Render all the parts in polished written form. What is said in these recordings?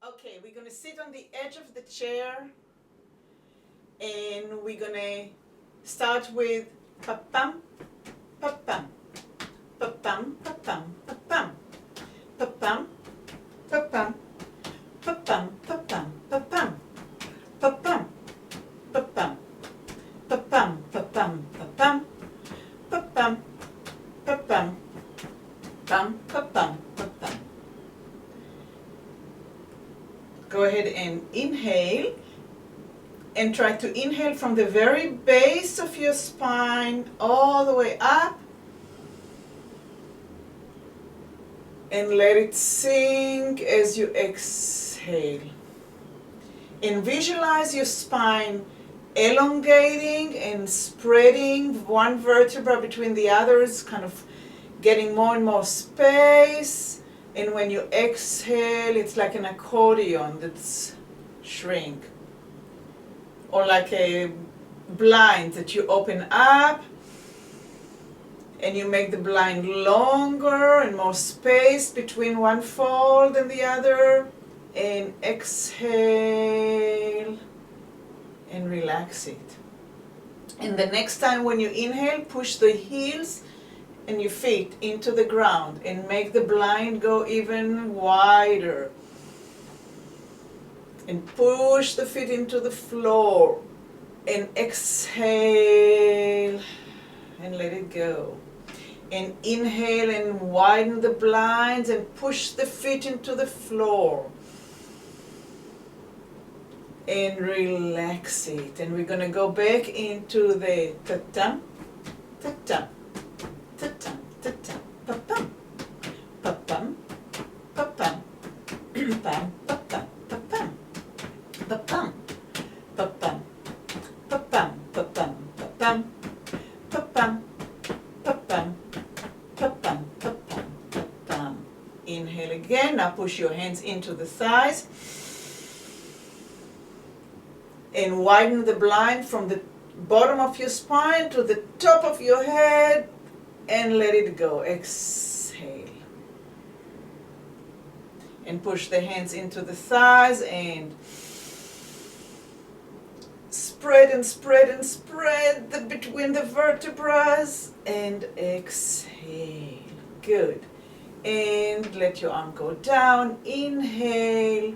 Okay, we're going to sit on the edge of the chair and we're going to start with pa-pam, pa-pam, pa-pam, pa-pam, pa-pam, pa-pam, pa-pam, pa-pam, pa-pam, pa-pam, pa-pam, pa-pam, pa-pam, pa-pam, pa-pam, pa-pam, pa-pam, pam, pa-pam, pa-pam. Go ahead and inhale and try to inhale from the very base of your spine all the way up and let it sink as you exhale. And visualize your spine elongating and spreading one vertebra between the others, kind of getting more and more space. And when you exhale, it's like an accordion that's shrink. Or like a blind that you open up and you make the blind longer and more space between one fold and the other. And exhale and relax it. And the next time when you inhale, push the heels and your feet into the ground and make the blind go even wider. And push the feet into the floor and exhale and let it go. And inhale and widen the blinds and push the feet into the floor. And relax it. And we're going to go back into the ta-tam, ta-tam, ta-tam, ta-tam, pa-pam, pa-pam, pa-pam, pam, pa-pam, pa-pam, pa-pam, pa-pam, pa-pam, pa-pam, pa-pam, pa-pam, pa-pam, pa-pam, pa-pam, pa-pam. Inhale again. Now push your hands into the thighs and widen the blind from the bottom of your spine to the top of your head and let it go. Exhale. And push the hands into the thighs and spread and spread and spread between the vertebrae and exhale. Good. And let your arm go down. Inhale.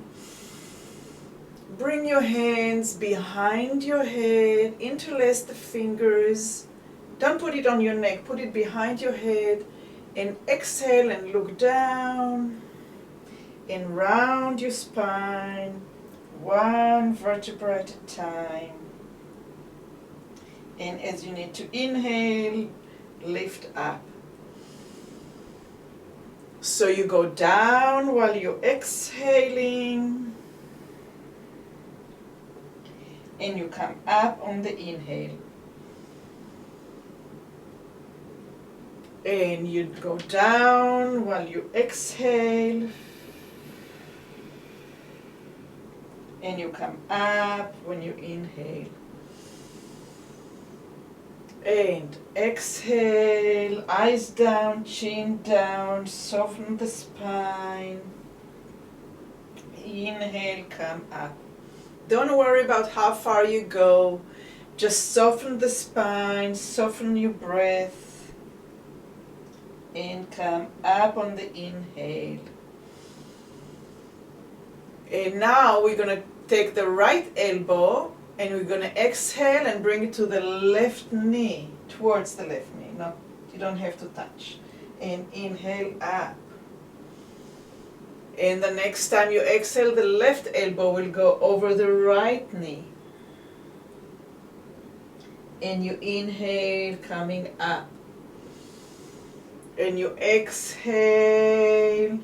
Bring your hands behind your head. Interlace the fingers. Don't put it on your neck. Put it behind your head. And exhale and look down. And round your spine. One vertebra at a time. And as you need to inhale, lift up. So you go down while you're exhaling. And you come up on the inhale. And you go down while you exhale. And you come up when you inhale. And exhale, eyes down, chin down, soften the spine. Inhale, come up. Don't worry about how far you go. Just soften the spine, soften your breath. And come up on the inhale. And now we're going to take the right elbow and we're going to exhale and bring it to the left knee, towards the left knee. No, you don't have to touch. And inhale up. And the next time you exhale, the left elbow will go over the right knee. And you inhale, coming up. And you exhale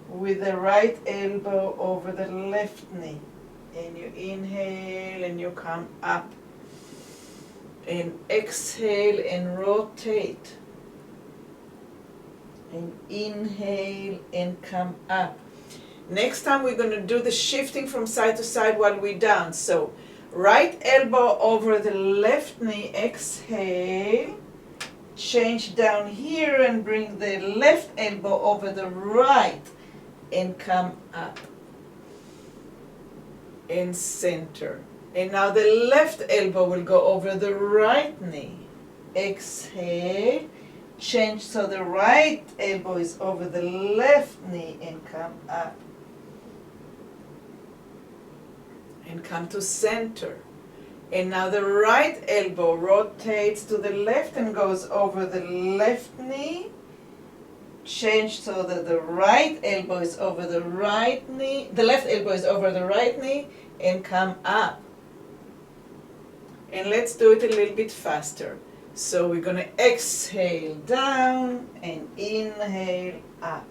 with the right elbow over the left knee. And you inhale and you come up. And exhale and rotate. And inhale and come up. Next time we're going to do the shifting from side to side while we're down. So right elbow over the left knee, exhale. Change down here and bring the left elbow over the right and come up. and center. And now the left elbow will go over the right knee. Exhale, change so the right elbow is over the left knee and come up. And come to center. And now the right elbow rotates to the left and goes over the left knee. Change so that the right elbow is over the right knee, the left elbow is over the right knee, and come up. And let's do it a little bit faster. So we're going to exhale down and inhale up.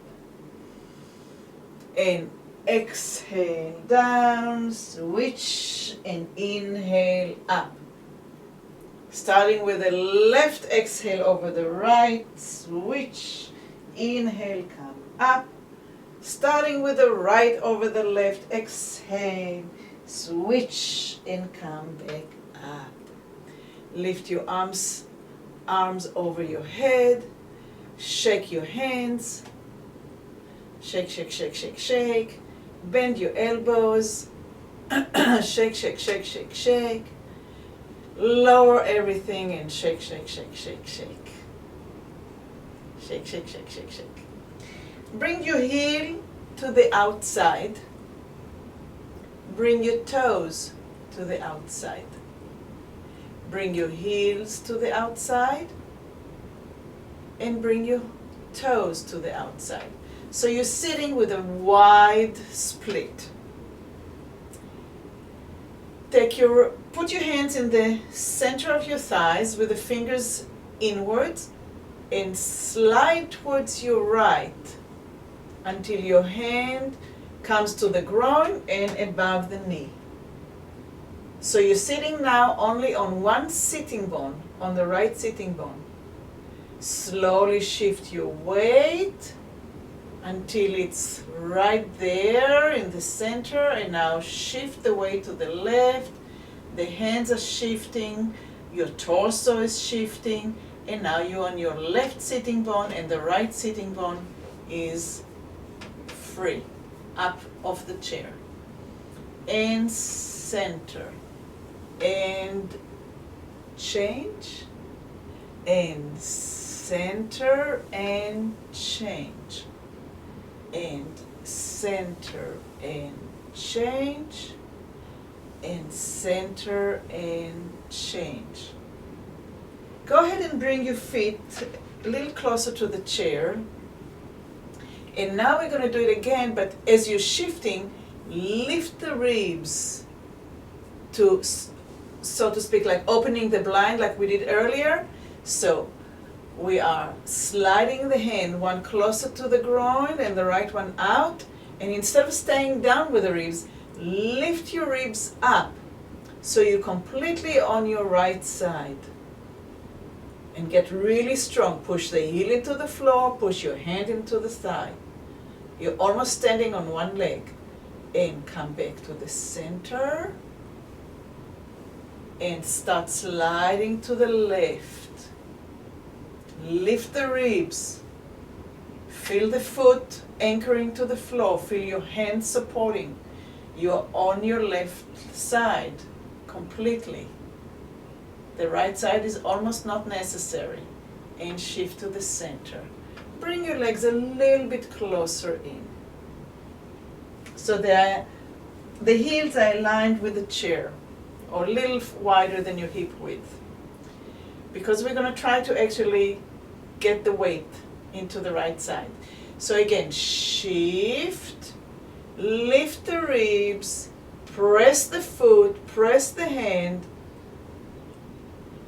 And exhale down, switch, and inhale up. Starting with the left exhale over the right, switch, inhale, come up. Starting with the right over the left, exhale, switch, and come back up. Lift your arms over your head. Shake your hands. Shake, shake, shake, shake, shake. Bend your elbows. Shake, shake, shake, shake, shake. Lower everything and shake, shake, shake, shake, shake. Shake, shake, shake, shake, shake. Bring your heel to the outside. Bring your toes to the outside. Bring your heels to the outside. And bring your toes to the outside. So you're sitting with a wide split. Put your hands in the center of your thighs with the fingers inwards and slide towards your right until your hand comes to the groin and above the knee. So you're sitting now only on one sitting bone, on the right sitting bone. Slowly shift your weight until it's right there in the center, and now shift the weight to the left. The hands are shifting, your torso is shifting, and now you're on your left sitting bone and the right sitting bone is free, up off the chair. And center, and change, and center, and change, and center, and change, and center, and change. Go ahead and bring your feet a little closer to the chair. And now we're going to do it again, but as you're shifting, lift the ribs to, so to speak, like opening the blind like we did earlier. So we are sliding the hand one closer to the groin and the right one out. And instead of staying down with the ribs, lift your ribs up so you're completely on your right side. And get really strong. Push the heel into the floor, push your hand into the thigh. You're almost standing on one leg. And come back to the center. And start sliding to the left. Lift the ribs. Feel the foot anchoring to the floor. Feel your hands supporting. You're on your left side completely. The right side is almost not necessary. And shift to the center. Bring your legs a little bit closer in. So the heels are aligned with the chair, or a little wider than your hip width. Because we're going to try to actually get the weight into the right side. So again, shift, lift the ribs, press the foot, press the hand,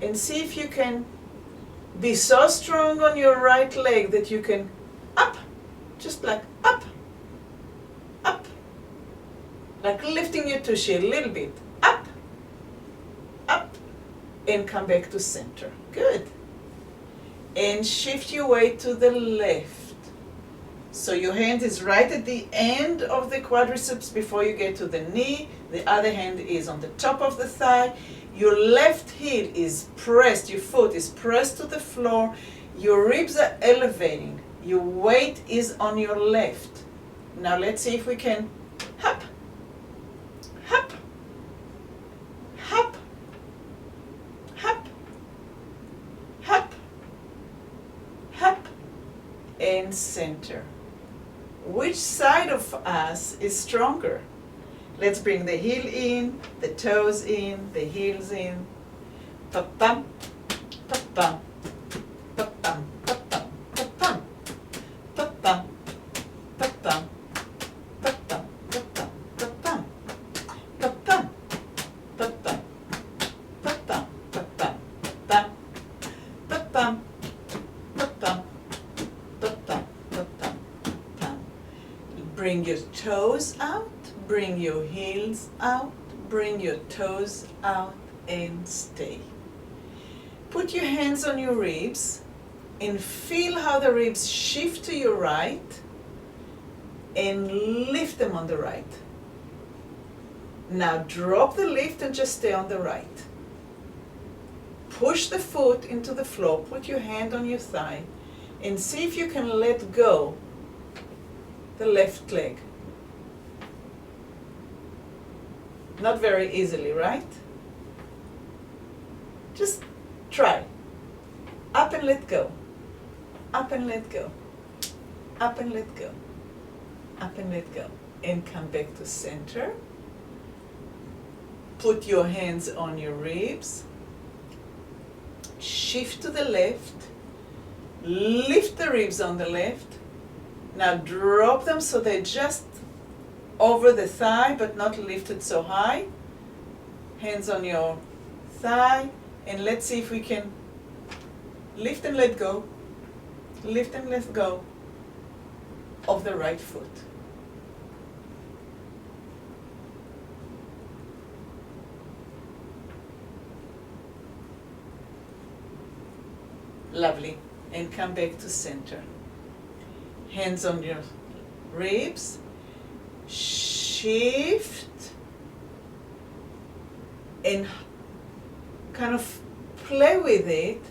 and see if you can be so strong on your right leg that you can up, just like up, up, like lifting your tushy a little bit, up, up, and come back to center. Good. And shift your weight to the left. So your hand is right at the end of the quadriceps before you get to the knee. The other hand is on the top of the thigh. Your left heel is pressed, your foot is pressed to the floor. Your ribs are elevating. Your weight is on your left. Now let's see if we can hop, hop, and center. Which side of us is stronger? Let's bring the heel in, the toes in, the heels in. Pa-pam, pa-pam, pa-pam, pa-pam, pa-pam, pa-pam, pa-pam, pa-pam, pa-pam, pa-pam, pa-pam, pa-pam, pa-pam, pa-pam, pa-pam, pa-pam, pa-pam, pa-pam, pa-pam, pa-pam. Bring your toes out, bring your heels out, bring your toes out and stay. Put your hands on your ribs and feel how the ribs shift to your right and lift them on the right. Now drop the lift and just stay on the right. Push the foot into the floor, put your hand on your thigh and see if you can let go the left leg. Not very easily, right? Just try. Up and let go. Up and let go. Up and let go. Up and let go. And come back to center. Put your hands on your ribs. Shift to the left. Lift the ribs on the left. Now drop them so they're just over the thigh but not lifted so high. Hands on your thigh. And let's see if we can lift and let go, lift and let go of the right foot. Lovely. And come back to center. Hands on your ribs. Shift and kind of play with it.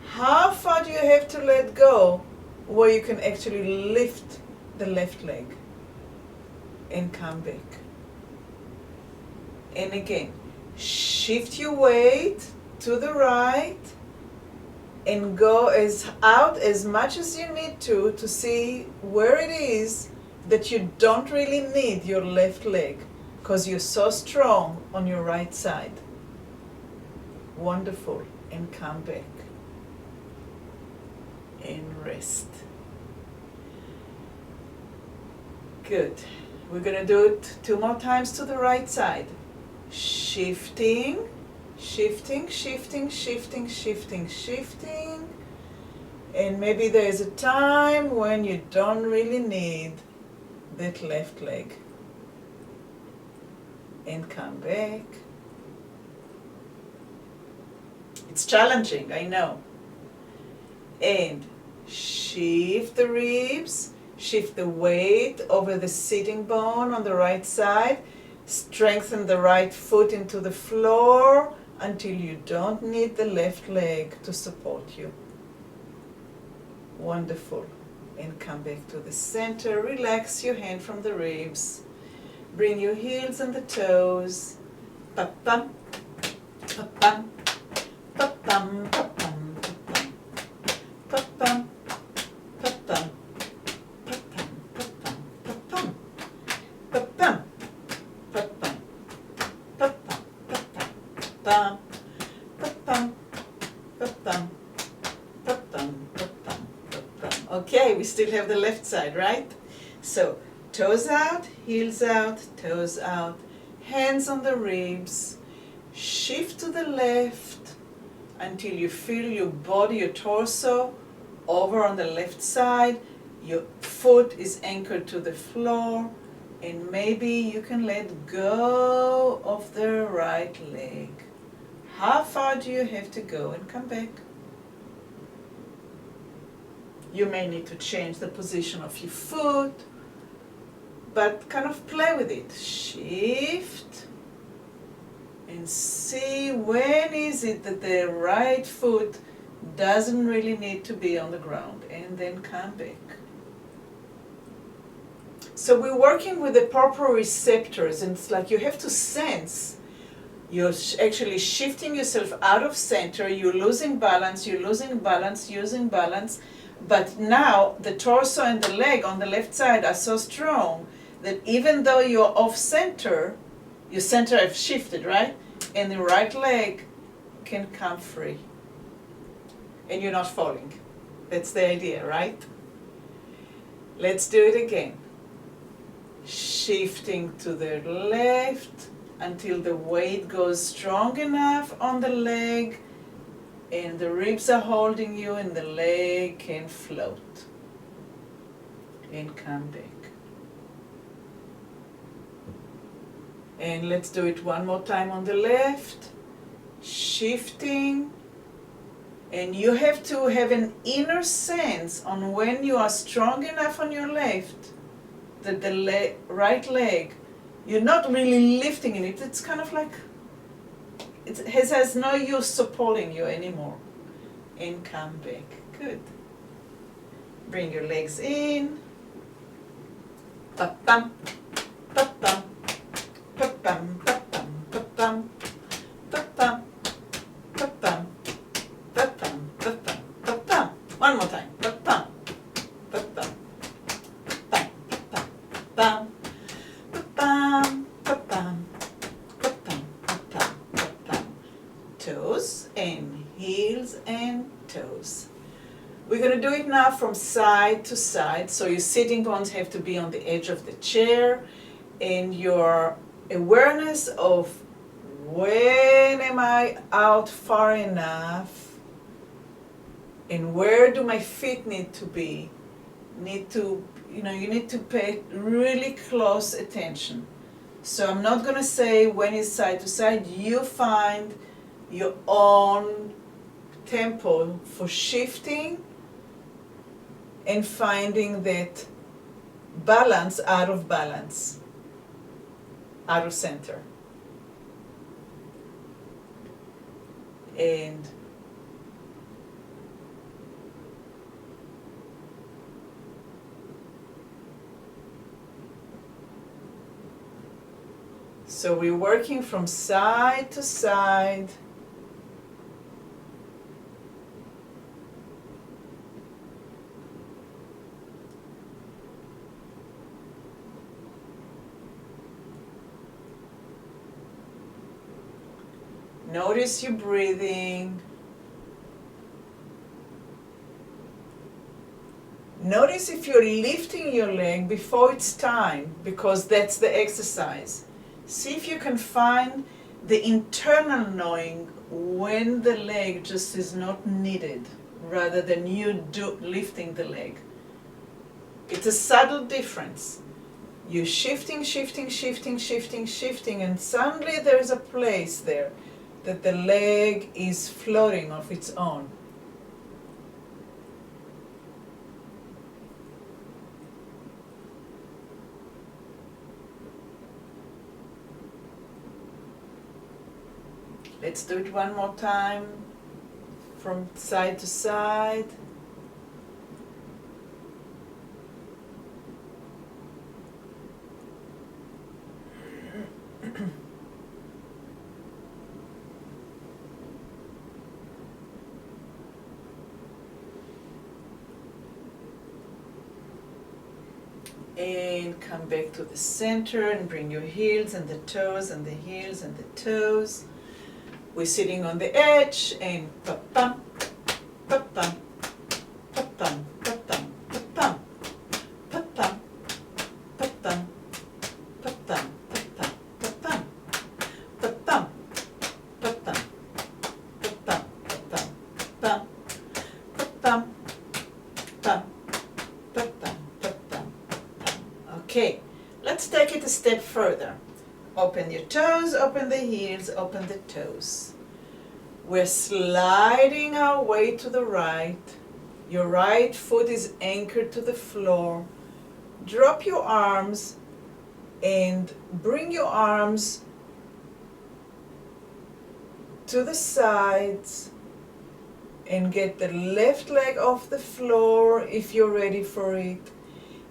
How far do you have to let go where you can actually lift the left leg and come back? And again, shift your weight to the right and go out as much as you need to see where it is that you don't really need your left leg because you're so strong on your right side. Wonderful. And come back and rest. Good. We're going to do it 2 more times to the right side. Shifting, shifting, shifting, shifting, shifting, shifting. And maybe there's a time when you don't really need that left leg. And come back. It's challenging, I know. And shift the ribs, shift the weight over the sitting bone on the right side. Strengthen the right foot into the floor until you don't need the left leg to support you. Wonderful. And come back to the center. Relax your hand from the ribs. Bring your heels and the toes. Pa-pam, pa-pam. Pa-pam, pa-pam, pa-pam, pa-pam, pa-pam, pa-pam, pa-pam, pa-pam, pa-pam, pa-pam, pa-pam, pa-pam, pa-pam, pa-pam, pa-pam, pa-pam. Okay, we still have the left side, right? So, toes out, heels out, toes out, hands on the ribs, shift to the left, until you feel your body, your torso, over on the left side. Your foot is anchored to the floor, and maybe you can let go of the right leg. How far do you have to go and come back? You may need to change the position of your foot, but kind of play with it. Shift. And see when is it that the right foot doesn't really need to be on the ground, and then come back. So we're working with the proper receptors, and it's like you have to sense. You're actually shifting yourself out of center, you're losing balance, using balance. But now the torso and the leg on the left side are so strong that even though you're off center, your center have shifted, right? And the right leg can come free. And you're not falling. That's the idea, right? Let's do it again. Shifting to the left until the weight goes strong enough on the leg and the ribs are holding you and the leg can float. And come back. And let's do it one more time on the left. Shifting. And you have to have an inner sense on when you are strong enough on your left that the right leg, you're not really lifting in it. It's kind of like, it has no use supporting you anymore. And come back. Good. Bring your legs in. Pa-pam, pa-pam, pa-pam, pa-pam, pa-pam, pa-pam, pa-pam, pa-pam, pa-pam, pa-pam. One more time. Pa-pam, pa-pam, pa-pam, pa-pam, pa-pam, pa-pam, pa-pam, pa-pam, pa-pam. Toes and heels and toes. We're going to do it now from side to side. So your sitting bones have to be on the edge of the chair, and your awareness of when am I out far enough and where do my feet need to be, you need to pay really close attention. So I'm not going to say when is side to side. You find your own tempo for shifting and finding that balance out of balance, out of center. And so we're working from side to side. Notice your breathing. Notice if you're lifting your leg before it's time, because that's the exercise. See if you can find the internal knowing when the leg just is not needed, rather than you lifting the leg. It's a subtle difference. You're shifting, shifting, shifting, shifting, shifting, and suddenly there's a place there that the leg is floating of its own. Let's do it one more time from side to side. And come back to the center and bring your heels and the toes and the heels and the toes. We're sitting on the edge and pa-pam, pa-pam, pa-pam, pa-pam, pa-pam, pa-pam, pa-pam, pa-pam, pa-pam, pa-pam, pa-pam, pa-pam, pa-pam, pa-pam, pa-pam, pa-pam, pa-pam, pa-pam. Okay, let's take it a step further. Open your toes, open the heels, open the toes. We're sliding our way to the right. Your right foot is anchored to the floor. Drop your arms and bring your arms to the sides and get the left leg off the floor if you're ready for it.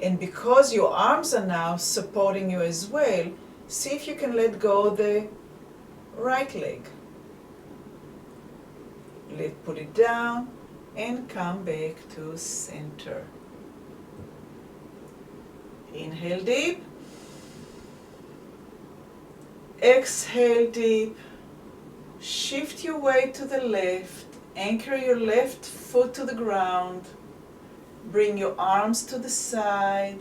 And because your arms are now supporting you as well, see if you can let go the right leg. Put it down and come back to center. Inhale deep. Exhale deep. Shift your weight to the left. Anchor your left foot to the ground. Bring your arms to the side.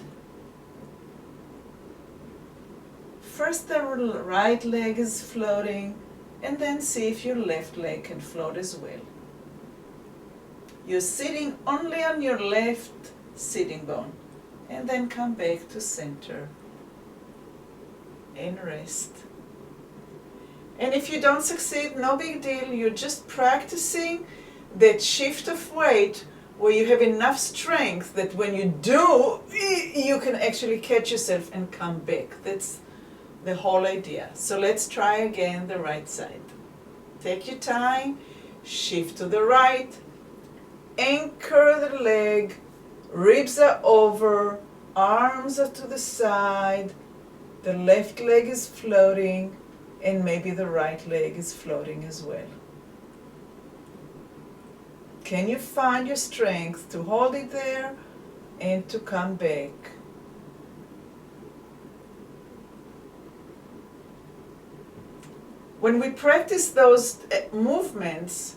First the right leg is floating, and then see if your left leg can float as well. You're sitting only on your left sitting bone, and then come back to center and rest. And if you don't succeed, no big deal. You're just practicing that shift of weight where you have enough strength that when you do, you can actually catch yourself and come back. That's the whole idea. So let's try again the right side. Take your time, shift to the right, anchor the leg, ribs are over, arms are to the side, the left leg is floating, and maybe the right leg is floating as well. Can you find your strength to hold it there and to come back? When we practice those movements,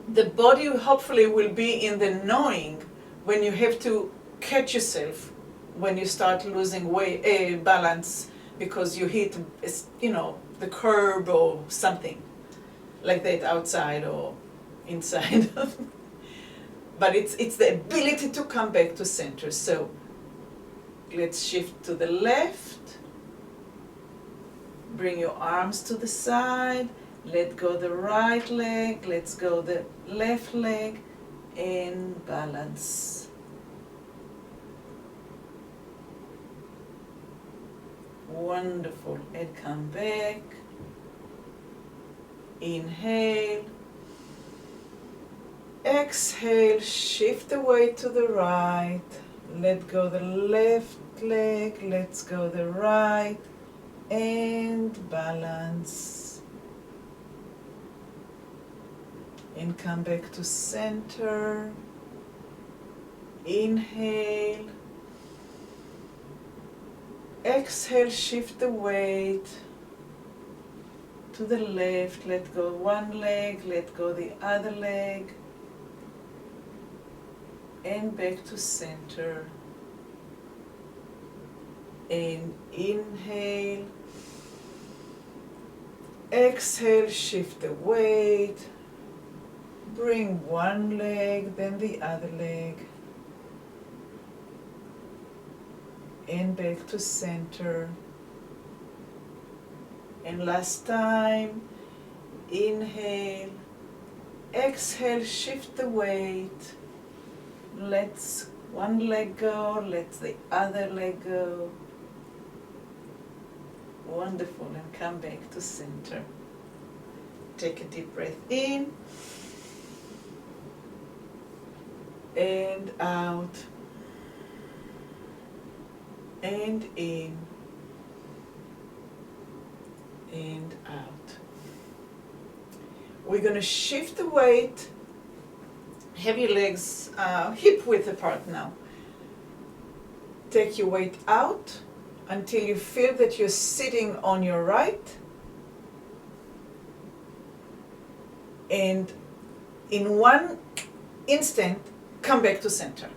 the body hopefully will be in the knowing when you have to catch yourself when you start losing weight, balance because you hit, the curb or something like that outside or inside. But it's the ability to come back to center. So let's shift to the left. Bring your arms to the side. Let go the right leg. Let's go the left leg and balance. Wonderful. And come back. Inhale. Exhale. Shift the weight to the right. Let go the left leg. Let's go the right. And balance. And come back to center. Inhale. Exhale, shift the weight to the left. Let go one leg, let go the other leg. And back to center. And inhale. Exhale, shift the weight. Bring one leg, then the other leg. And back to center. And last time, inhale. Exhale, shift the weight. Let's one leg go, let the other leg go. Wonderful, and come back to center. Take a deep breath in and out and in and out. We're going to shift the weight. Have your legs hip width apart now. Take your weight out until you feel that you're sitting on your right, and in one instant come back to center.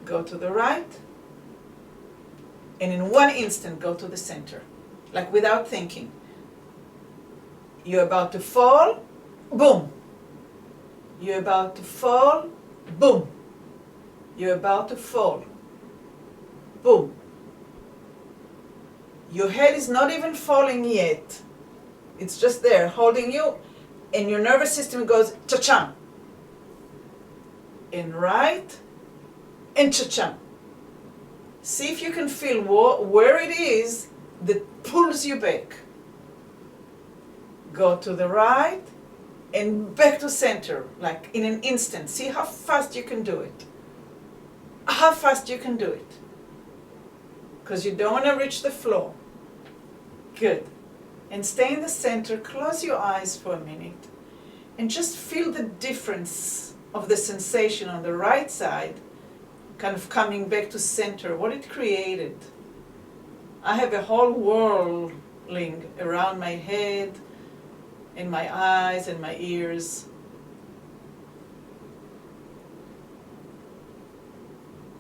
Go to the right, and in one instant go to the center, like without thinking. You're about to fall, boom. You're about to fall, boom. You're about to fall, boom. Your head is not even falling yet. It's just there, holding you, and your nervous system goes cha-cha. And right, and cha-cha. See if you can feel where it is that pulls you back. Go to the right, and back to center, like in an instant. See how fast you can do it. How fast you can do it. Because you don't want to reach the floor. Good. And stay in the center. Close your eyes for a minute. and just feel the difference of the sensation on the right side, kind of coming back to center, what it created. I have a whole whirling around my head, in my eyes and my ears.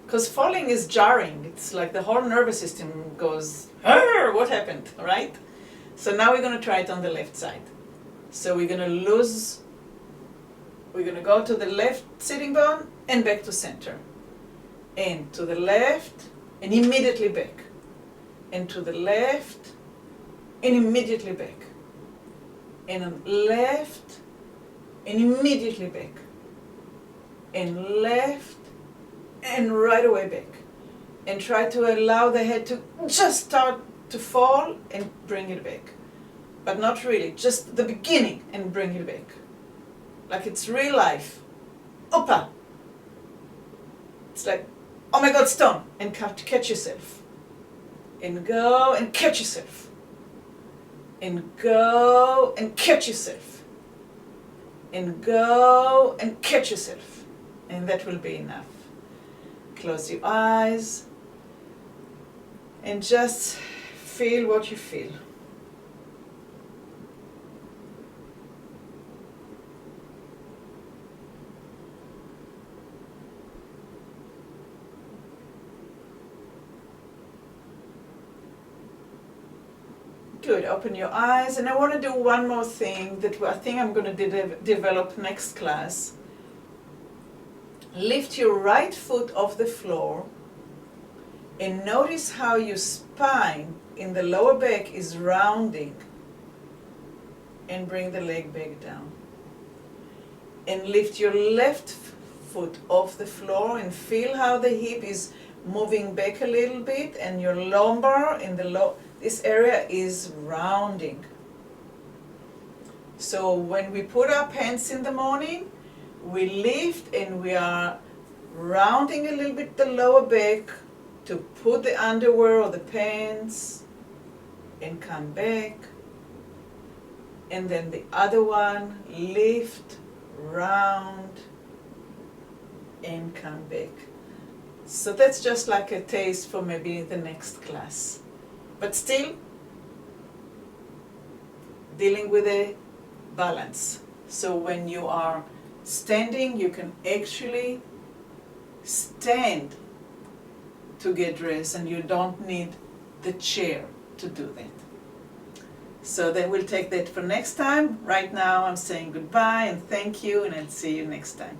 Because falling is jarring. It's like the whole nervous system goes, what happened, right? So now we're going to try it on the left side. So we're going to go to the left sitting bone and back to center. And to the left and immediately back. And to the left and immediately back. And on left and immediately back. And left and right away back. And try to allow the head to just start to fall and bring it back. But not really, just the beginning and bring it back. Like it's real life. Opa! It's like, oh my God, stone! And catch yourself. And go and catch yourself. And go and catch yourself. And go and catch yourself. And that will be enough. Close your eyes and just feel what you feel. Good, open your eyes, and I want to do one more thing that I think I'm going to develop next class. Lift your right foot off the floor and notice how your spine in the lower back is rounding, and bring the leg back down. And lift your left foot off the floor and feel how the hip is moving back a little bit, and your lumbar in the this area is rounding. So when we put our pants in the morning, we lift and we are rounding a little bit the lower back to put the underwear or the pants and come back. And then the other one, lift, round, and come back. So that's just like a taste for maybe the next class. But still, dealing with a balance. So when you are standing, you can actually stand to get dressed, and you don't need the chair to do that. So then we'll take that for next time. Right now I'm saying goodbye and thank you, and I'll see you next time.